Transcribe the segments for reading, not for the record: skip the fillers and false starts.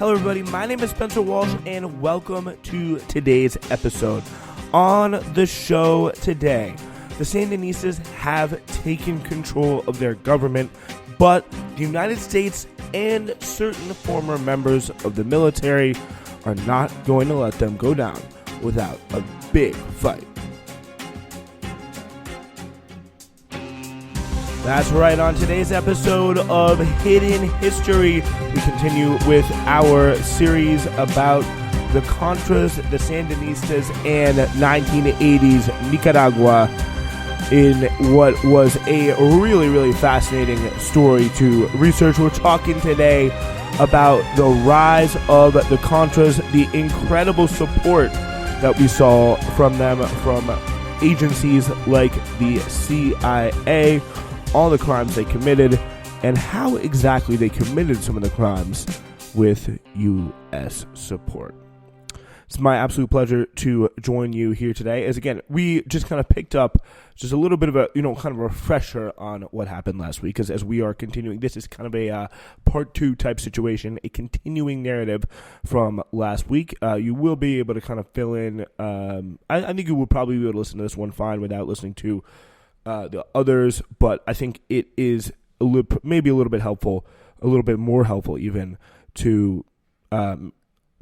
Hello everybody, my name is Spencer Walsh and welcome to today's episode. On the show today, the Sandinistas have taken control of their government, but the United States and certain former members of the military are not going to let them go down without a big fight. That's right, on today's episode of Hidden History, we continue with our series about the Contras, the Sandinistas, and 1980s Nicaragua in what was a really fascinating story to research. We're talking today about the rise of the Contras, the incredible support that we saw from them, from agencies like the CIA, all the crimes they committed, and how exactly they committed some of the crimes with U.S. support. It's my absolute pleasure to join you here today, as again, we just kind of picked up just a little bit of a, kind of a refresher on what happened last week, because as we are continuing, this is kind of a part two type situation, a continuing narrative from last week. You will be able to kind of fill in, I think you will probably be able to listen to this one fine without listening to the others, but I think it is maybe a little bit helpful, a little bit more helpful even, to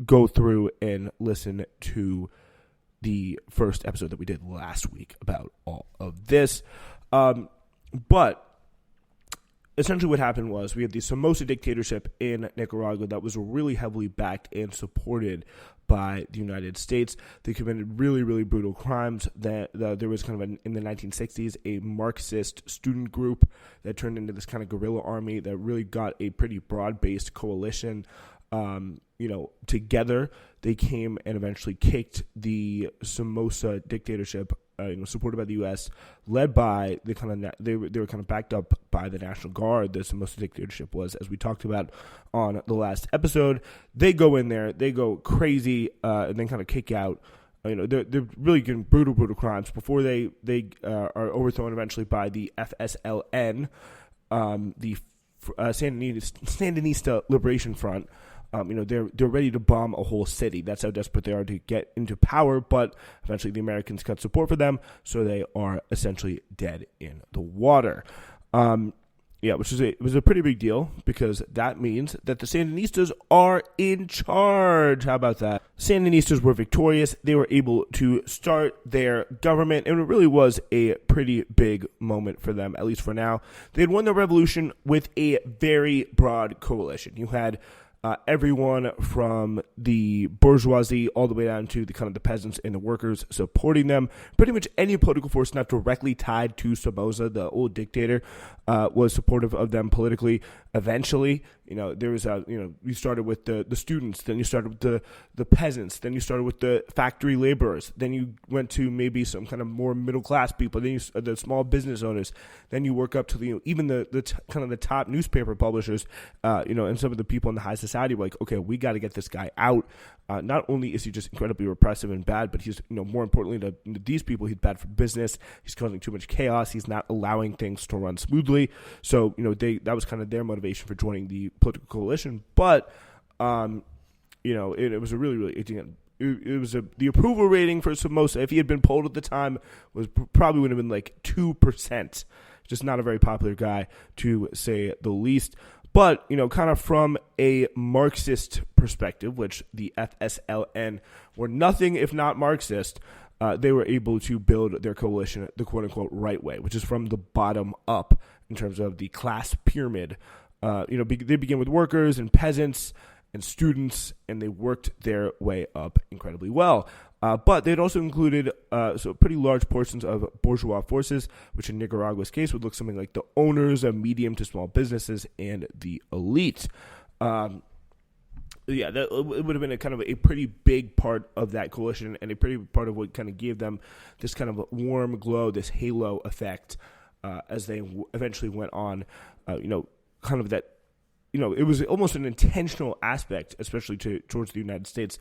go through and listen to the first episode that we did last week about all of this. But essentially what happened was we had the Somoza dictatorship in Nicaragua that was really heavily backed and supported by the United States. They committed really brutal crimes. There was kind of, in the 1960s, a Marxist student group that turned into this kind of guerrilla army that really got a pretty broad-based coalition. Together, they came and eventually kicked the Somoza dictatorship, supported by the U.S., led by the kind of, they were kind of backed up by the National Guard. The Somoza dictatorship was, as we talked about on the last episode. They go in there, they go crazy, and then kind of kick out. They're really getting brutal crimes before they are overthrown eventually by the FSLN, the Sandinista Liberation Front. They're ready to bomb a whole city. That's how desperate they are to get into power, but eventually the Americans cut support for them, so they are essentially dead in the water. It was a pretty big deal, because that means that the Sandinistas are in charge. How about that? Sandinistas were victorious. They were able to start their government, and it really was a pretty big moment for them, at least for now. They had won the revolution with a very broad coalition. You had everyone from the bourgeoisie all the way down to the kind of the peasants and the workers supporting them. Pretty much any political force not directly tied to Somoza, the old dictator, was supportive of them politically. Eventually, there was you started with the students, then you started with the peasants, then you started with the factory laborers, then you went to maybe some kind of more middle class people, then the small business owners, then you work up to even the kind of the top newspaper publishers, and some of the people in the high society were like, okay, we got to get this guy out. Not only is he just incredibly repressive and bad, but he's, more importantly to these people, he's bad for business. He's causing too much chaos. He's not allowing things to run smoothly. So, that was kind of their motivation for joining the political coalition. But, it was a really, it was the approval rating for Somoza, if he had been polled at the time, was probably would have been like 2%. Just not a very popular guy, to say the least. But, kind of from a Marxist perspective, which the FSLN were nothing if not Marxist, they were able to build their coalition the quote-unquote right way, which is from the bottom up in terms of the class pyramid. They begin with workers and peasants and students, and they worked their way up incredibly well. But they'd also included pretty large portions of bourgeois forces, which in Nicaragua's case would look something like the owners of medium to small businesses and the elite. It would have been a kind of a pretty big part of that coalition, and a pretty big part of what kind of gave them this kind of warm glow, this halo effect, as they eventually went on, kind of that, it was almost an intentional aspect, especially towards the United States,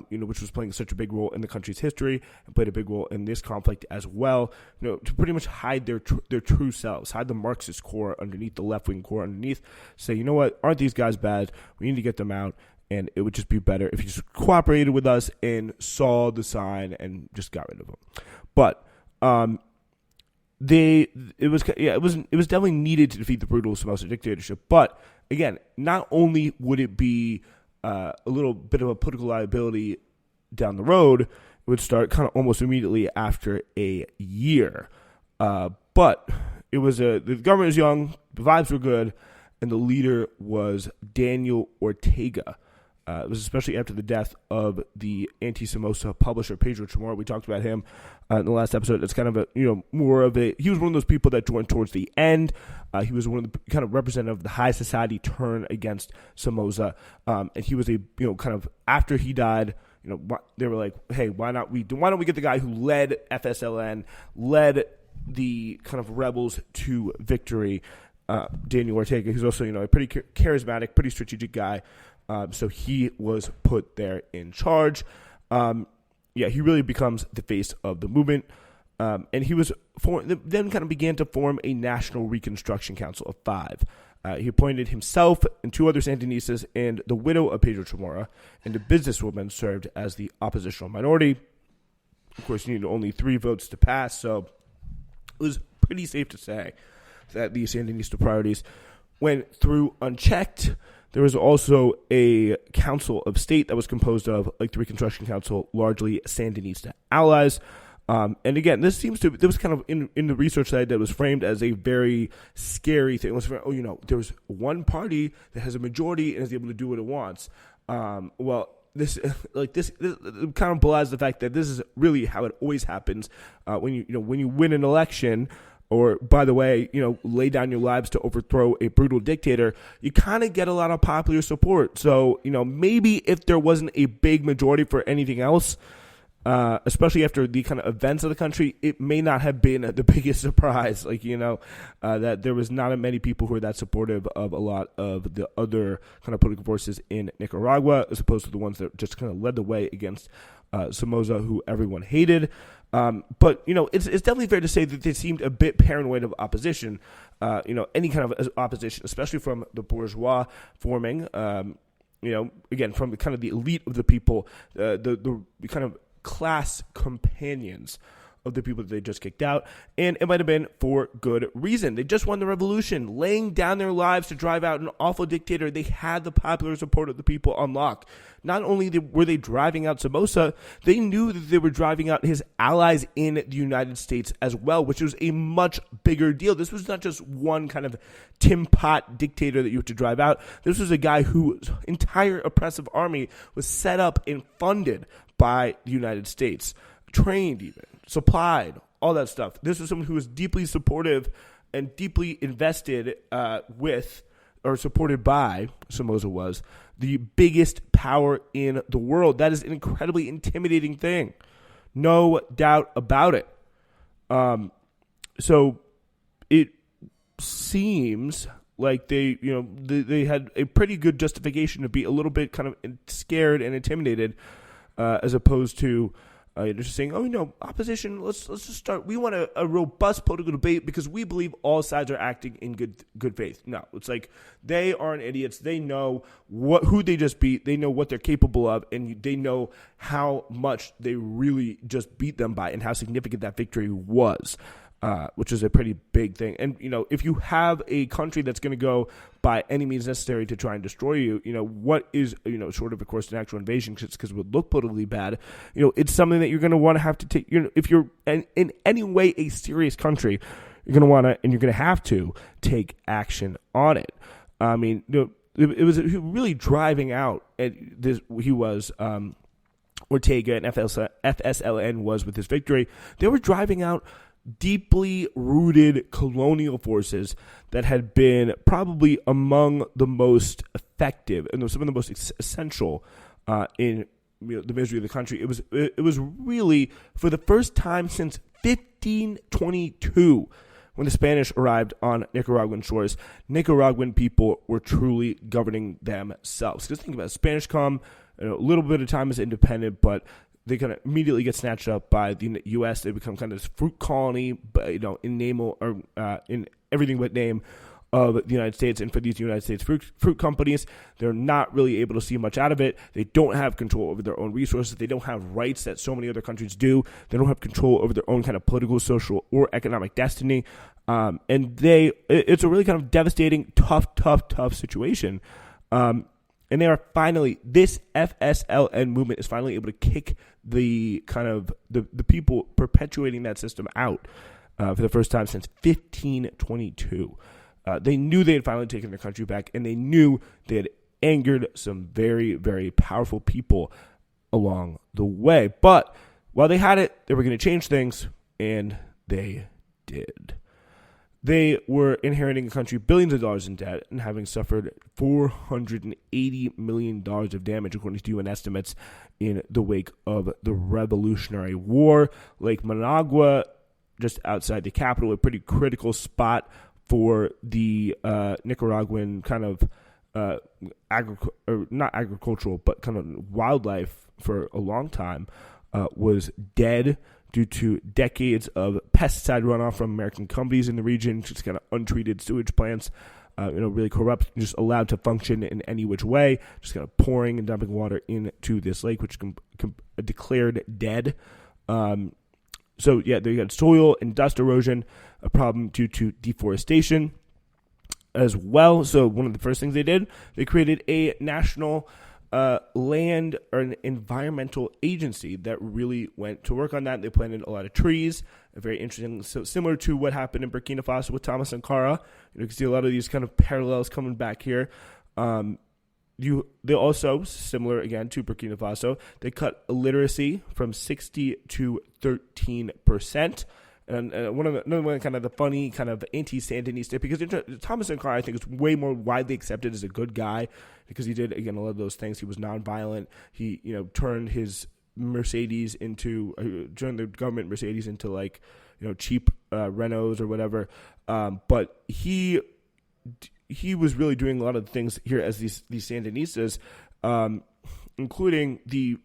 which was playing such a big role in the country's history and played a big role in this conflict as well, to pretty much hide their true selves, hide the Marxist core underneath, the left-wing core underneath, say, you know what, aren't these guys bad? We need to get them out, and it would just be better if you just cooperated with us and saw the sign and just got rid of them. But it was definitely needed to defeat the brutal Somoza dictatorship. But again, not only would it be a little bit of a political liability down the road, it would start kind of almost immediately after a year. But it was the government was young, the vibes were good, and the leader was Daniel Ortega. It was especially after the death of the anti-Somoza publisher Pedro Chamorro. We talked about him in the last episode. It's kind of a, more of a, he was one of those people that joined towards the end. He was one of the kind of representative of the high society turn against Somoza. And he was a, kind of, after he died, they were like, hey, why don't we get the guy who led FSLN, led the kind of rebels to victory, Daniel Ortega, who's also, a pretty charismatic, pretty strategic guy. So he was put there in charge. He really becomes the face of the movement. And he was then kind of began to form a National Reconstruction Council of 5. He appointed himself and 2 other Sandinistas, and the widow of Pedro Chamorro, and a businesswoman served as the oppositional minority. Of course, you need only 3 votes to pass, so it was pretty safe to say that the Sandinista priorities went through unchecked. There was also a council of state that was composed of, like the Reconstruction Council, largely Sandinista allies. And again, there was kind of in the research side that was framed as a very scary thing. It was, there was one party that has a majority and is able to do what it wants. This kind of belies the fact that this is really how it always happens when you win an election. Or, by the way, lay down your lives to overthrow a brutal dictator, you kind of get a lot of popular support. So, maybe if there wasn't a big majority for anything else, especially after the kind of events of the country, it may not have been the biggest surprise. That there was not many people who were that supportive of a lot of the other kind of political forces in Nicaragua, as opposed to the ones that just kind of led the way against Somoza, who everyone hated. But it's definitely fair to say that they seemed a bit paranoid of opposition. Any kind of opposition, especially from the bourgeois forming. Again, from the kind of the elite of the people, the kind of class companions of the people that they just kicked out, and it might have been for good reason. They just won the revolution, laying down their lives to drive out an awful dictator. They had the popular support of the people on lock. Not only were they driving out Somoza, they knew that they were driving out his allies in the United States as well, which was a much bigger deal. This was not just one kind of Tim Pot dictator that you had to drive out. This was a guy whose entire oppressive army was set up and funded by the United States, trained even, supplied, all that stuff. This was someone who was deeply supportive and deeply invested with, or supported by, Somoza was, the biggest power in the world. That is an incredibly intimidating thing. No doubt about it. So it seems like they had a pretty good justification to be a little bit kind of scared and intimidated, as opposed to just saying, opposition, let's just start. We want a robust political debate because we believe all sides are acting in good faith. No, it's like they aren't idiots. They know who they just beat. They know what they're capable of, and they know how much they really just beat them by and how significant that victory was. Which is a pretty big thing. And, if you have a country that's going to go by any means necessary to try and destroy you, what is, sort of course, an actual invasion because it would look politically bad, it's something that you're going to want to have to take, if you're in any way a serious country, you're going to want to, and you're going to have to take action on it. I mean, it was really driving out, and he was, Ortega and FSLN was with his victory. They were driving out deeply rooted colonial forces that had been probably among the most effective and some of the most essential in the misery of the country. It was really, for the first time since 1522, when the Spanish arrived on Nicaraguan shores, Nicaraguan people were truly governing themselves. Because think about it, Spanish come, a little bit of time as independent, but they kind of immediately get snatched up by the U.S. They become kind of this fruit colony, but in name or in everything but name of the United States. And for these United States fruit companies, they're not really able to see much out of it. They don't have control over their own resources. They don't have rights that so many other countries do. They don't have control over their own kind of political, social, or economic destiny. And it's a really kind of devastating, tough situation. And they are finally, this FSLN movement is finally able to kick the kind of the people perpetuating that system out for the first time since 1522. They knew they had finally taken their country back, and they knew they had angered some very, very powerful people along the way. But while they had it, they were going to change things, and they did. They were inheriting a country billions of dollars in debt and having suffered $480 million of damage, according to UN estimates, in the wake of the Revolutionary War. Lake Managua, just outside the capital, a pretty critical spot for the Nicaraguan kind of not agricultural, but kind of wildlife for a long time, was dead due to decades of pesticide runoff from American companies in the region, just kind of untreated sewage plants, really corrupt, just allowed to function in any which way, just kind of pouring and dumping water into this lake, which declared dead. So yeah, they had soil and dust erosion, a problem due to deforestation as well. So one of the first things they did, they created a national land or an environmental agency that really went to work on that. They planted a lot of trees, very interesting. So similar to what happened in Burkina Faso with Thomas Sankara, you can see a lot of these kind of parallels coming back here. They also, similar again to Burkina Faso, they cut illiteracy from 60 to 13%. And another one kind of the funny kind of anti-Sandinista, because Thomas Sankara, I think, is way more widely accepted as a good guy because he did, again, a lot of those things. He was nonviolent. He, turned his Mercedes turned the government Mercedes into cheap Renaults or whatever. But he was really doing a lot of things here as these Sandinistas, including the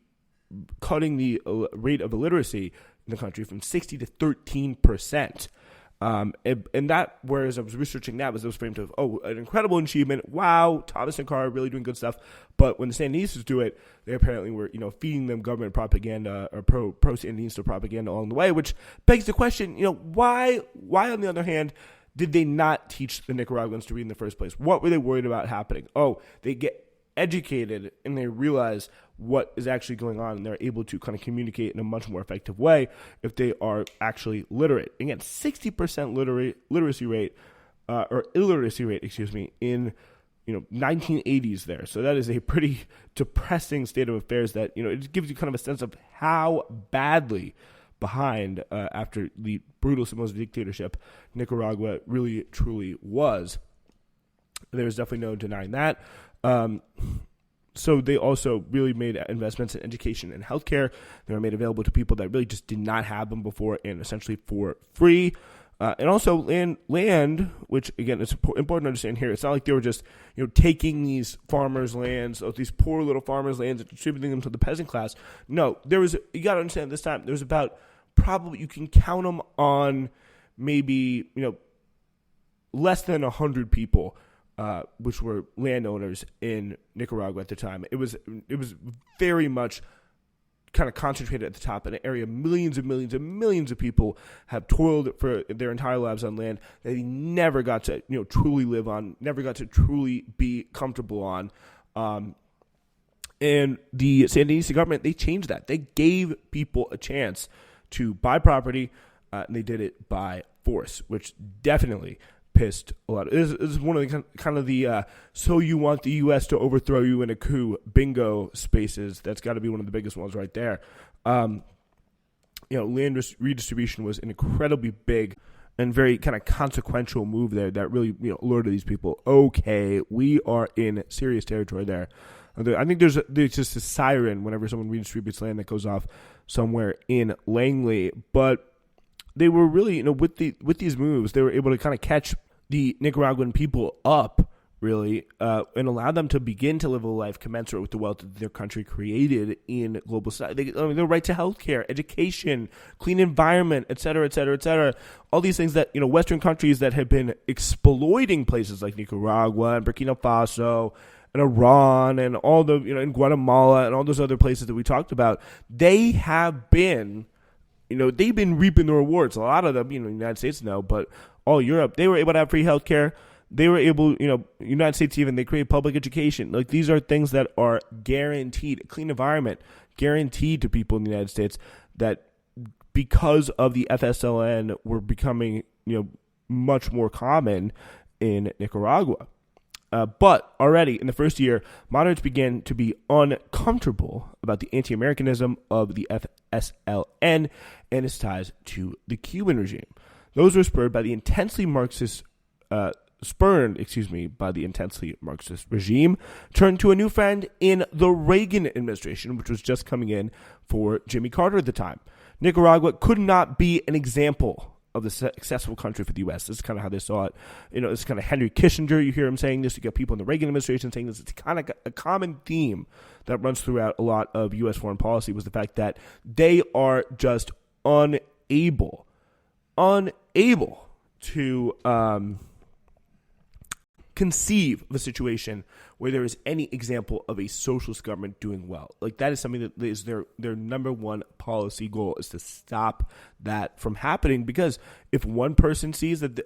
cutting the rate of illiteracy in the country from 60 to 13%. And that, whereas I was researching that, was framed of, an incredible achievement. Wow, Thomas Sankara really doing good stuff. But when the Sandinistas do it, they apparently were, feeding them government propaganda or pro-Sandinista propaganda along the way, which begs the question, why on the other hand, did they not teach the Nicaraguans to read in the first place? What were they worried about happening? They get educated and they realize what is actually going on, and they're able to kind of communicate in a much more effective way if they are actually literate. Again, 60% literacy rate, or illiteracy rate, in 1980s there. So that is a pretty depressing state of affairs that, it gives you kind of a sense of how badly behind, after the brutal Somoza dictatorship, Nicaragua really, truly was. There's definitely no denying that. So they also really made investments in education and healthcare. They were made available to people that really just did not have them before, and essentially for free. And also land, which again, it's important to understand here. It's not like they were just, taking these farmers' lands, these poor little farmers' lands, and distributing them to the peasant class. No, you got to understand this time, there was about, probably, you can count them on maybe, less than 100 people, which were landowners in Nicaragua at the time. It was very much kind of concentrated at the top in an area. Millions and millions and millions of people have toiled for their entire lives on land that they never got to truly live on, never got to truly be comfortable on. And the Sandinista government, they changed that. They gave people a chance to buy property, and they did it by force, which definitely pissed a lot. This is one of the kind of the so you want the U.S. to overthrow you in a coup bingo spaces. That's got to be one of the biggest ones right there. Land redistribution was an incredibly big and very kind of consequential move there that really alerted these people. Okay, we are in serious territory there. I think there's just a siren whenever someone redistributes land that goes off somewhere in Langley, but they were really, with these moves, they were able to kind of catch the Nicaraguan people up, really, and allow them to begin to live a life commensurate with the wealth that their country created in global society. Their right to healthcare, education, clean environment, et cetera, et cetera, et cetera. All these things that, Western countries that have been exploiting places like Nicaragua and Burkina Faso and Iran and all the, in Guatemala and all those other places that we talked about, they have been, they've been reaping the rewards. A lot of them, the United States no, but all Europe, they were able to have free healthcare. They were able, United States even, they create public education. Like, these are things that are guaranteed. A clean environment, guaranteed to people in the United States, that because of the FSLN were becoming, much more common in Nicaragua. But already in the first year, moderates began to be uncomfortable about the anti-Americanism of the FSLN and its ties to the Cuban regime. Those were spurred by the intensely Marxist regime, turned to a new friend in the Reagan administration, which was just coming in for Jimmy Carter at the time. Nicaragua could not be an example of the successful country for the U.S. This is kind of how they saw it. It's kind of Henry Kissinger. You hear him saying this. You get people in the Reagan administration saying this. It's kind of a common theme that runs throughout a lot of U.S. foreign policy, was the fact that they are just unable to conceive of a situation where there is any example of a socialist government doing well. Like, that is something that is their number one policy goal, is to stop that from happening. Because if one person sees that,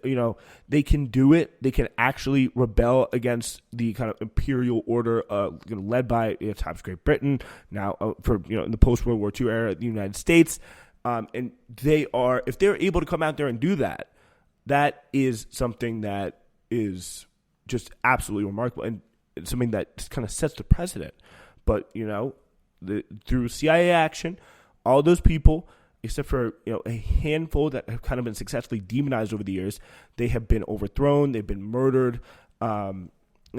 they can do it, they can actually rebel against the kind of imperial order led by, at times, Great Britain, now in the post-World War II era, the United States, and if they're able to come out there and do that, that is something that is just absolutely remarkable, and it's something that just kind of sets the precedent. But through CIA action, all those people, except for a handful that have kind of been successfully demonized over the years, they have been overthrown, they've been murdered in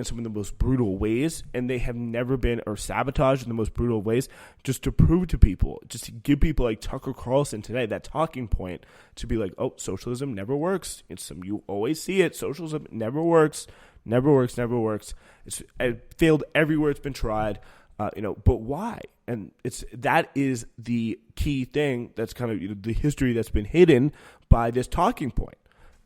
some of the most brutal ways, and they have never been, or sabotaged in the most brutal ways, just to prove to people, just to give people like Tucker Carlson today that talking point to be like, oh, socialism never works. You always see it. Socialism never works. Never works. It failed everywhere it's been tried, but why? And that is the key thing that's kind of the history that's been hidden by this talking point.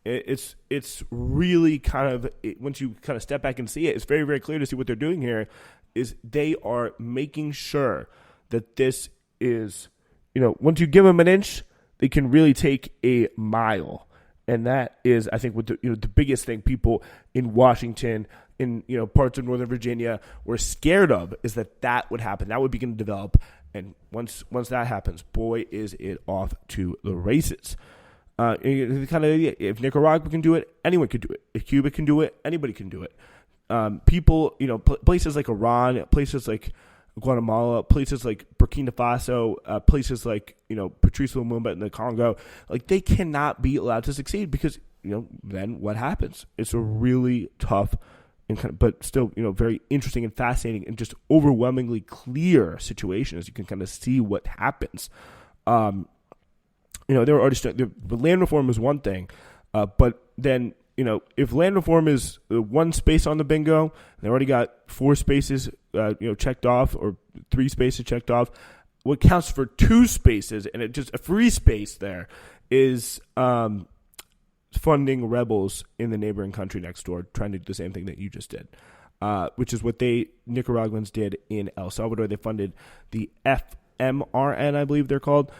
It's really kind of, once you kind of step back and see it, it's very, very clear to see what they're doing here is they are making sure that this is, once you give them an inch, they can really take a mile. And that is, I think, what the biggest thing people in Washington, in parts of Northern Virginia, were scared of, is that would happen. That would begin to develop, and once that happens, boy, is it off to the races. If Nicaragua can do it, anyone can do it. If Cuba can do it, anybody can do it. People, places like Iran, places like Guatemala, places like Burkina Faso, places like, Patrice Lumumba in the Congo, like, they cannot be allowed to succeed because, then what happens? It's a really tough and but still, very interesting and fascinating and just overwhelmingly clear situation as you can kind of see what happens. They were already the land reform is one thing, but then, if land reform is one space on the bingo, they already got 4 spaces, checked off, or 3 spaces checked off. What counts for 2 spaces, and it just a free space there, is funding rebels in the neighboring country next door, trying to do the same thing that you just did, which is what Nicaraguans did in El Salvador. They funded the FMRN, I believe they're called.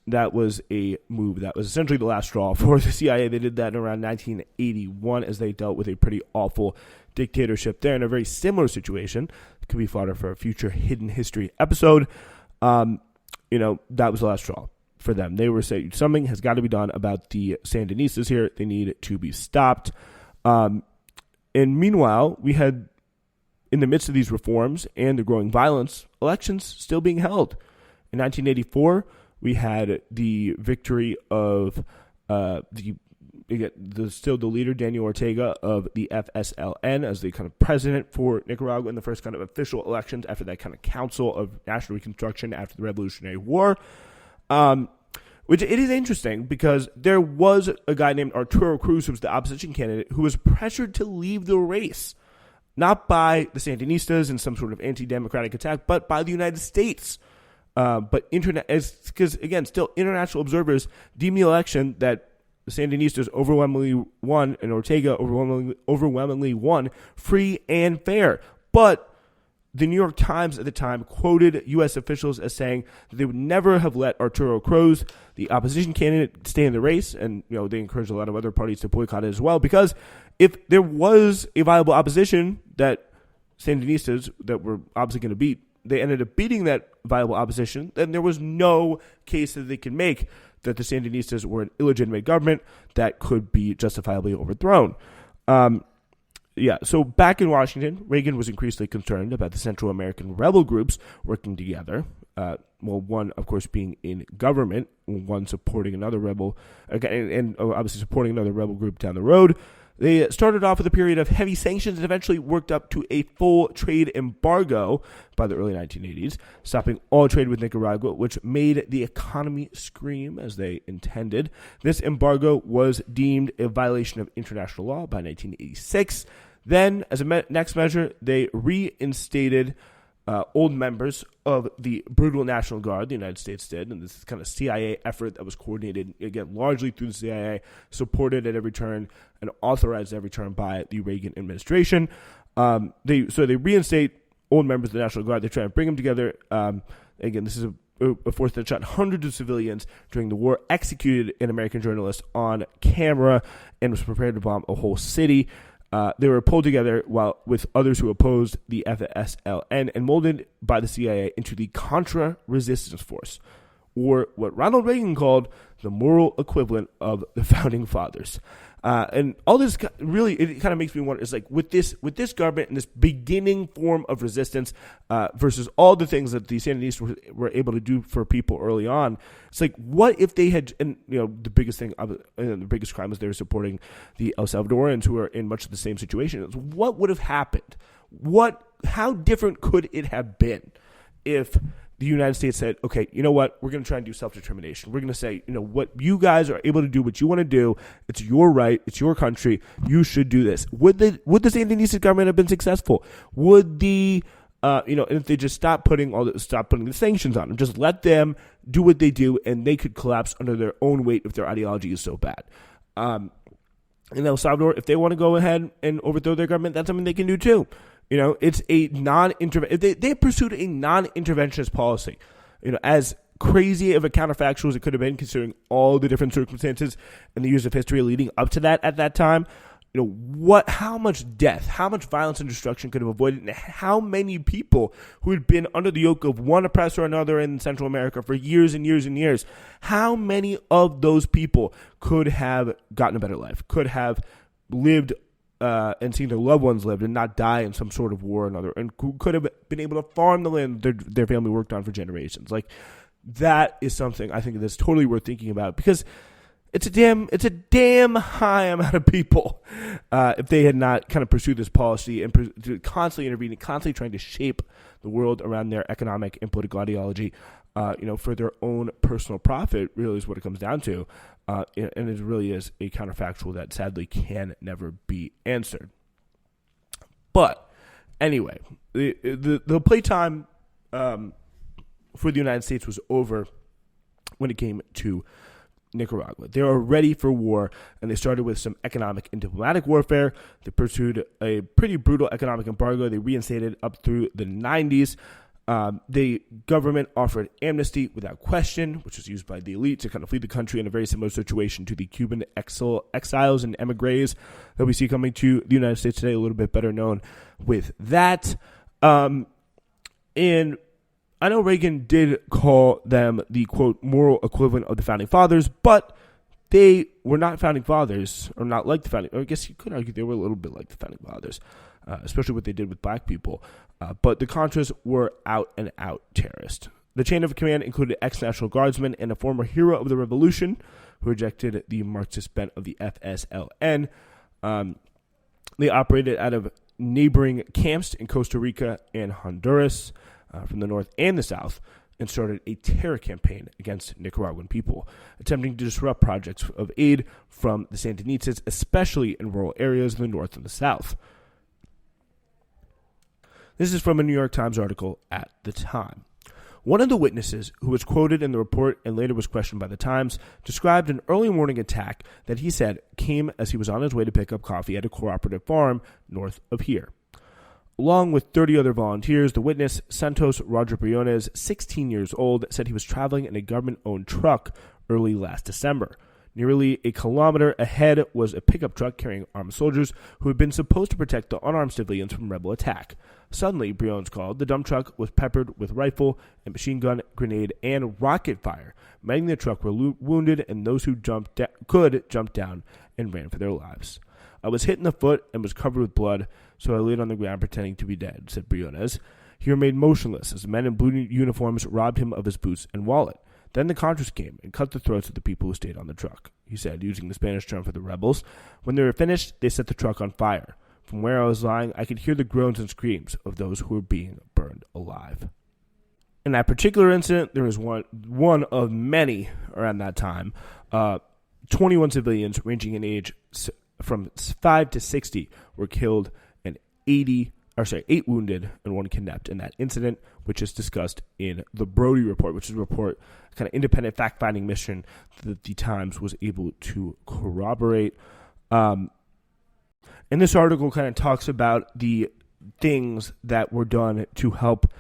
That was a move that was essentially the last straw for the CIA. They did that in around 1981 as they dealt with a pretty awful dictatorship there in a very similar situation. It could be fodder for a future hidden history episode. That was the last straw for them. They were saying something has got to be done about the Sandinistas here. They need to be stopped. And meanwhile, we had, in the midst of these reforms and the growing violence, elections still being held. In 1984, we had the victory of the leader, Daniel Ortega, of the FSLN as the kind of president for Nicaragua in the first kind of official elections after that kind of Council of National Reconstruction after the Revolutionary War. Which it is interesting because there was a guy named Arturo Cruz, who was the opposition candidate, who was pressured to leave the race. Not by the Sandinistas in some sort of anti-democratic attack, but by the United States. Because, again, still international observers deem the election that the Sandinistas overwhelmingly won and Ortega overwhelmingly won free and fair. But the New York Times at the time quoted U.S. officials as saying that they would never have let Arturo Cruz, the opposition candidate, stay in the race. And, they encouraged a lot of other parties to boycott it as well. Because if there was a viable opposition that Sandinistas that were obviously going to beat, they ended up beating that viable opposition, then there was no case that they could make that the Sandinistas were an illegitimate government that could be justifiably overthrown. So back in Washington, Reagan was increasingly concerned about the Central American rebel groups working together. One, of course, being in government, one supporting another rebel, and obviously supporting another rebel group down the road. They started off with a period of heavy sanctions and eventually worked up to a full trade embargo by the early 1980s, stopping all trade with Nicaragua, which made the economy scream as they intended. This embargo was deemed a violation of international law by 1986. Then, as a next measure, they reinstated old members of the brutal National Guard, the United States did, and this is kind of CIA effort that was coordinated, again, largely through the CIA, supported at every turn, and authorized at every turn by the Reagan administration. They reinstate old members of the National Guard. They try to bring them together. Again, this is a force that shot hundreds of civilians during the war, executed an American journalist on camera, and was prepared to bomb a whole city. They were pulled together with others who opposed the FSLN and molded by the CIA into the Contra resistance force, or what Ronald Reagan called the moral equivalent of the Founding Fathers. And all this really, it kind of makes me wonder, is like with this government and this beginning form of resistance versus all the things that the Sandinistas were able to do for people early on. It's like, what if they had, and the biggest thing, the biggest crime is they were supporting the El Salvadorans who are in much of the same situation. What would have happened? How different could it have been if the United States said, okay, you know what, we're going to try and do self-determination. We're going to say, what you guys are able to do, what you want to do, it's your right, it's your country, you should do this. Would the Sandinista government have been successful? Would and if they just stop putting the sanctions on them, just let them do what they do, and they could collapse under their own weight if their ideology is so bad. In El Salvador, if they want to go ahead and overthrow their government, that's something they can do too. It's a they pursued a non-interventionist policy. As crazy of a counterfactual as it could have been, considering all the different circumstances and the years of history leading up to that at that time. How much death, how much violence and destruction could have avoided, and how many people who had been under the yoke of one oppressor or another in Central America for years and years and years, how many of those people could have gotten a better life, could have lived and seen their loved ones live and not die in some sort of war or another, and who could have been able to farm the land their family worked on for generations. Like, that is something I think that's totally worth thinking about, because it's a damn high amount of people if they had not kind of pursued this policy and constantly intervening, constantly trying to shape the world around their economic and political ideology, for their own personal profit, really is what it comes down to. And it really is a counterfactual that sadly can never be answered. But anyway, the playtime for the United States was over when it came to Nicaragua. They were ready for war, and they started with some economic and diplomatic warfare. They pursued a pretty brutal economic embargo. They reinstated up through the 90s. The government offered amnesty without question, which was used by the elite to kind of flee the country, in a very similar situation to the Cuban exiles and emigres that we see coming to the United States today, a little bit better known with that. And I know Reagan did call them the, quote, moral equivalent of the Founding Fathers, but they were not Founding Fathers, or not like the Founding. I guess you could argue they were a little bit like the Founding Fathers, especially what they did with black people. But the Contras were out-and-out terrorists. The chain of command included ex-National Guardsmen and a former hero of the revolution who rejected the Marxist bent of the FSLN. They operated out of neighboring camps in Costa Rica and Honduras, from the north and the south. and started a terror campaign against Nicaraguan people, attempting to disrupt projects of aid from the Sandinistas, especially in rural areas in the north and the south. This is from a New York Times article at the time. One of the witnesses, who was quoted in the report and later was questioned by the Times, described an early morning attack that he said came as he was on his way to pick up coffee at a cooperative farm north of here. Along with 30 other volunteers, the witness, Santos Roger Briones, 16 years old, said he was traveling in a government-owned truck early last December. Nearly a kilometer ahead was a pickup truck carrying armed soldiers who had been supposed to protect the unarmed civilians from rebel attack. Suddenly, Briones called, the dump truck was peppered with rifle and machine gun, grenade, and rocket fire. Many in the truck were wounded, and those who could jump down and ran for their lives. I was hit in the foot and was covered with blood, so I laid on the ground pretending to be dead, said Briones. He remained motionless as the men in blue uniforms robbed him of his boots and wallet. Then the Contras came and cut the throats of the people who stayed on the truck, he said, using the Spanish term for the rebels. When they were finished, they set the truck on fire. From where I was lying, I could hear the groans and screams of those who were being burned alive. In that particular incident, there was one of many around that time. 21 civilians ranging in age from 5 to 60 were killed and 8 wounded and 1 kidnapped in that incident, which is discussed in the Brody Report, which is a report, kind of independent fact-finding mission that the Times was able to corroborate. And this article kind of talks about the things that were done to help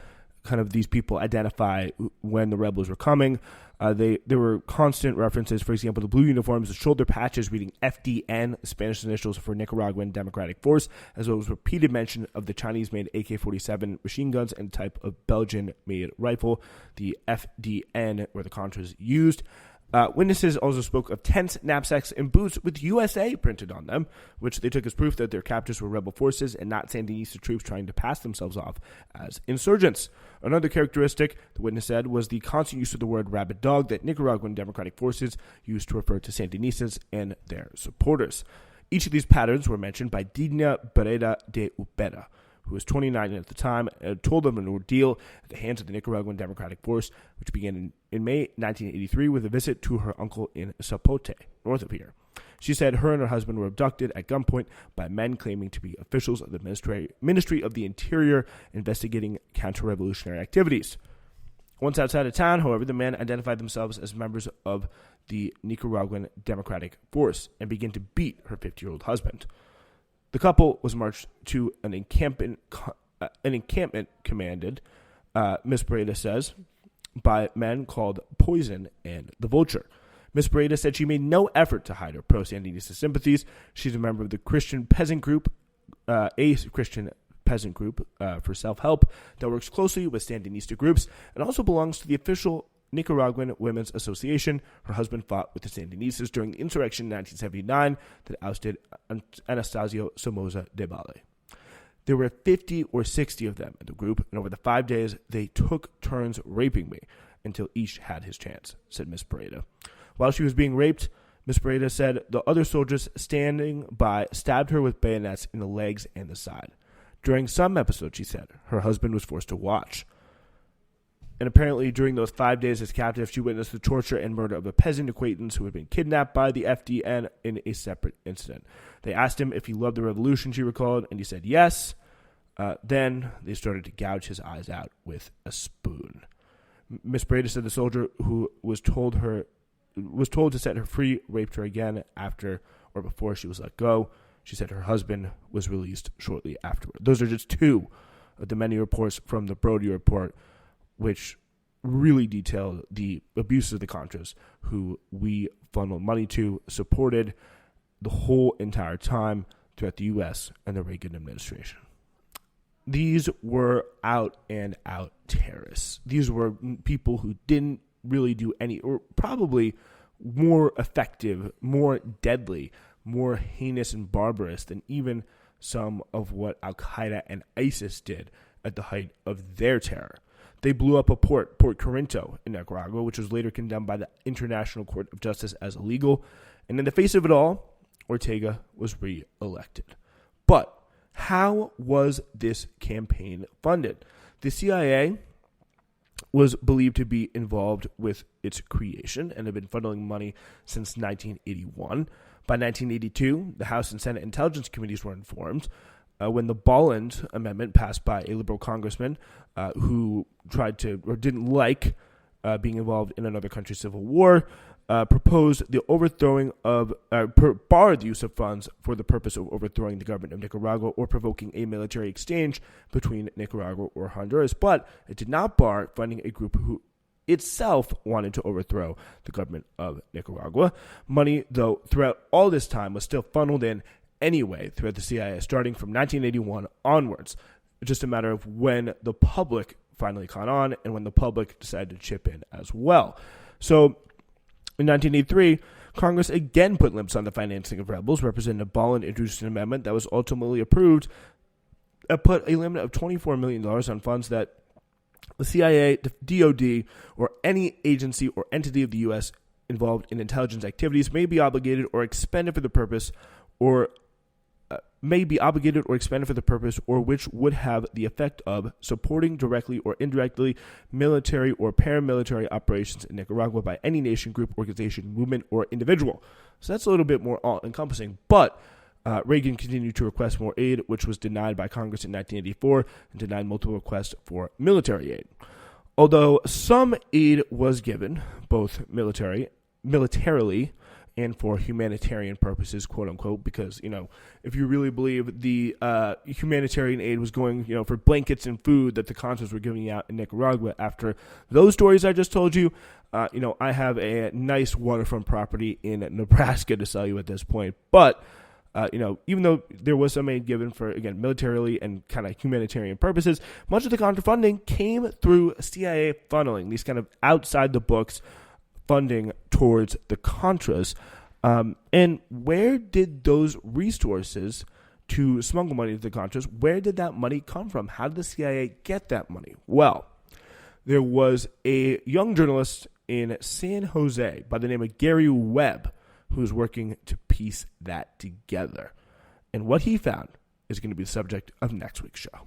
kind of these people identify when the rebels were coming. There were constant references, for example, the blue uniforms, the shoulder patches reading FDN, Spanish initials for Nicaraguan Democratic Force, as well as repeated mention of the Chinese-made AK-47 machine guns and type of Belgian-made rifle, the FDN, where the Contras used. Witnesses also spoke of tents, knapsacks, and boots with USA printed on them, which they took as proof that their captors were rebel forces and not Sandinista troops trying to pass themselves off as insurgents. Another characteristic, the witness said, was the constant use of the word rabid dog that Nicaraguan Democratic Forces used to refer to Sandinistas and their supporters. Each of these patterns were mentioned by Dina Bereda de Upera, who was 29 at the time, and told them an ordeal at the hands of the Nicaraguan Democratic Force, which began in May 1983 with a visit to her uncle in Zapote, north of here. She said her and her husband were abducted at gunpoint by men claiming to be officials of the Ministry of the Interior investigating counter-revolutionary activities. Once outside of town, however, the men identified themselves as members of the Nicaraguan Democratic Force and began to beat her 50-year-old husband. The couple was marched to an encampment commanded, Miss Breda says, by men called Poison and the Vulture. Miss Breda said she made no effort to hide her pro-Sandinista sympathies. She's a member of the Christian Peasant Group, for self-help that works closely with Sandinista groups and also belongs to the official Nicaraguan Women's Association. Her husband fought with the Sandinistas during the insurrection in 1979 that ousted Anastasio Somoza Debayle. There were 50 or 60 of them in the group, and over the 5 days, they took turns raping me until each had his chance, said Miss Breda. While she was being raped, Miss Breda said the other soldiers standing by stabbed her with bayonets in the legs and the side. During some episodes, she said, her husband was forced to watch. And apparently during those 5 days as captive, she witnessed the torture and murder of a peasant acquaintance who had been kidnapped by the FDN in a separate incident. They asked him if he loved the revolution, she recalled, and he said yes. Then they started to gouge his eyes out with a spoon. Miss Breda said the soldier who was told to set her free raped her again after or before she was let go. She said her husband was released shortly afterward. Those are just two of the many reports from the Brody Report, which really detailed the abuses of the Contras, who we funneled money to, supported the whole entire time throughout the U.S. and the Reagan administration. These were out-and-out terrorists. These were people who didn't really do any, or probably more effective, more deadly, more heinous and barbarous than even some of what Al-Qaeda and ISIS did at the height of their terror. They blew up a Port Corinto in Nicaragua, which was later condemned by the International Court of Justice as illegal. And in the face of it all, Ortega was re-elected. But how was this campaign funded? The CIA was believed to be involved with its creation and had been funneling money since 1981. By 1982, the House and Senate Intelligence Committees were informed when the Bolland Amendment, passed by a liberal congressman who tried to or didn't like being involved in another country's civil war, proposed the overthrowing of, barred the use of funds for the purpose of overthrowing the government of Nicaragua or provoking a military exchange between Nicaragua or Honduras. But it did not bar funding a group who itself wanted to overthrow the government of Nicaragua. Money, though, throughout all this time was still funneled in anyway throughout the CIA, starting from 1981 onwards. It's just a matter of when the public finally caught on and when the public decided to chip in as well. So in 1983, Congress again put limits on the financing of rebels. Representative Bolland introduced an amendment that was ultimately approved that put a limit of $24 million on funds that the CIA, the DOD, or any agency or entity of the U.S. involved in intelligence activities may be obligated or expended for the purpose or which would have the effect of supporting directly or indirectly military or paramilitary operations in Nicaragua by any nation, group, organization, movement, or individual. So that's a little bit more all-encompassing. But Reagan continued to request more aid, which was denied by Congress in 1984 and denied multiple requests for military aid. Although some aid was given, both militarily and for humanitarian purposes, quote unquote, because, if you really believe the humanitarian aid was going, for blankets and food that the Contras were giving out in Nicaragua after those stories I just told you, I have a nice waterfront property in Nebraska to sell you at this point. But, even though there was some aid given for, again, militarily and kind of humanitarian purposes, much of the Contra funding came through CIA funneling, these kind of outside the books funding towards the Contras. And where did those resources to smuggle money to the Contras, where did that money come from? How did the CIA get that money? Well, there was a young journalist in San Jose by the name of Gary Webb who was working to piece that together. And what he found is going to be the subject of next week's show.